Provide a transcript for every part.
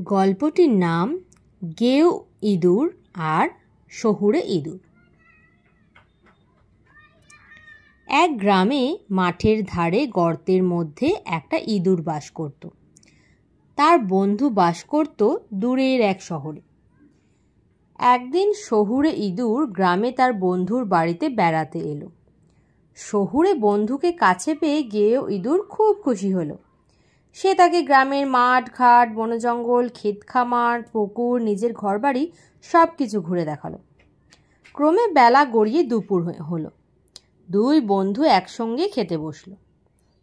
গল্পটির নাম গেও ইঁদুর আর শহুরে ইঁদুর। এক গ্রামে মাঠের ধারে গর্তের মধ্যে একটা ইঁদুর বাস করত। তার বন্ধু বাস করত দূরের এক শহরে। একদিন শহুরে ইঁদুর গ্রামে তার বন্ধুর বাড়িতে বেড়াতে এলো। শহুরে বন্ধুকে কাছে পেয়ে গেও ইঁদুর খুব খুশি হলো। সে তাকে গ্রামের মাঠ ঘাট বনজঙ্গল ক্ষেত খামার পুকুর নিজের ঘরবাড়ি সব কিছু ঘুরে দেখালো। ক্রমে বেলা গড়িয়ে দুপুর হলো। দুই বন্ধু একসঙ্গে খেতে বসলো।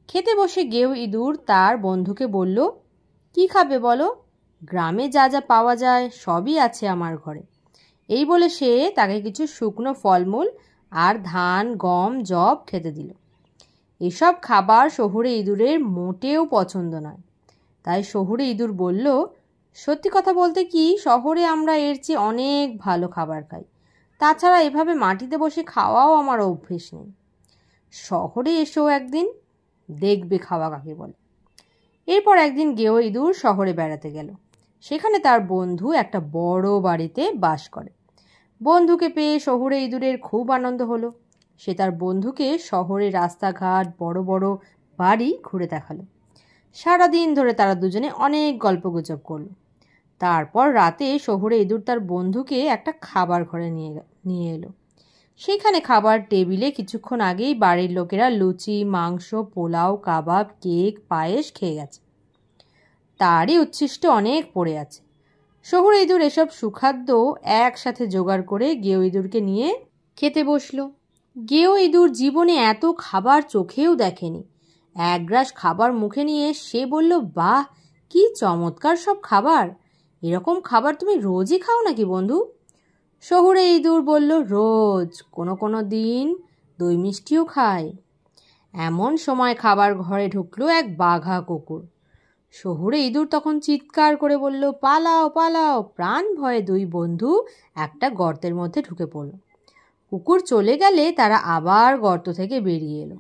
খেতে বসে গেও ইঁদুর তার বন্ধুকে বলল, কি খাবে বলো? গ্রামে যা যা পাওয়া যায় সবই আছে আমার ঘরে। এই বলে সে তাকে কিছু শুকনো ফলমূল আর ধান গম যব খেতে দিল। এসব খাবার শহুরে ইঁদুরের মোটেও পছন্দ নয়। তাই শহুরে ইঁদুর বলল, সত্যি কথা বলতে কি, শহরে আমরা এর চেয়ে অনেক ভালো খাবার খাই। তাছাড়া এভাবে মাটিতে বসে খাওয়াও আমার অভ্যেস নেই। শহরে এসো একদিন, দেখবে খাওয়া কাকে বলে। এরপর একদিন গেও ইঁদুর শহরে বেড়াতে গেল। সেখানে তার বন্ধু একটা বড় বাড়িতে বাস করে। বন্ধুকে পেয়ে শহুরে ইঁদুরের খুব আনন্দ হলো। সে তার বন্ধুকে শহরের রাস্তাঘাট বড় বড় বাড়ি ঘুরে দেখালো। সারাদিন ধরে তারা দুজনে অনেক গল্পগুজব করলো। তারপর রাতে শহুরে ইঁদুর তার বন্ধুকে একটা খাবার ঘরে নিয়ে এলো। সেখানে খাবার টেবিলে কিছুক্ষণ আগেই বাড়ির লোকেরা লুচি মাংস পোলাও কাবাব কেক পায়েস খেয়ে গেছে। তারই উচ্ছিষ্ট অনেক পড়ে আছে। শহুরে ইঁদুর এসব সুখাদ্য একসাথে জোগাড় করে গেও ইঁদুরকে নিয়ে খেতে বসলো। গেও ইঁদুর জীবনে এত খাবার চোখেও দেখেনি। এক গ্রাস খাবার মুখে নিয়ে সে বলল, বাহ, কি চমৎকার সব খাবার! এরকম খাবার তুমি রোজই খাও নাকি বন্ধু? শহুরে ইঁদুর বলল, রোজ, কোনো কোনো দিন দই মিষ্টিও খায়। এমন সময় খাবার ঘরে ঢুকলো এক বাঘা কুকুর। শহুরে ইঁদুর তখন চিৎকার করে বলল, পালাও পালাও! প্রাণ ভয়ে দুই বন্ধু একটা গর্তের মধ্যে ঢুকে পড়ল। কুকুর চলে গেলে তারা আবার গর্ত থেকে বেরিয়ে এলো।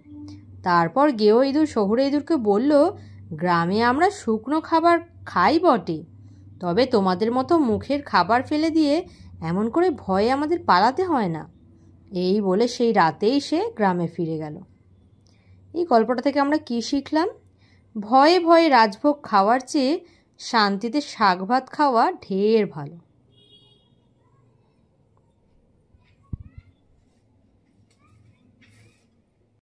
তারপর গেও ইঁদুর শহুরে ইঁদুরকে বলল, গ্রামে আমরা শুকনো খাবার খাই বটে, তবে তোমাদের মতো মুখের খাবার ফেলে দিয়ে এমন করে ভয়ে আমাদের পালাতে হয় না। এই বলে সেই রাতেই সে গ্রামে ফিরে গেল। এই গল্পটা থেকে আমরা কি শিখলাম? ভয়ে ভয়ে রাজভোগ খাওয়ার চেয়ে শান্তিতে শাক ভাত খাওয়া ঢের ভালো।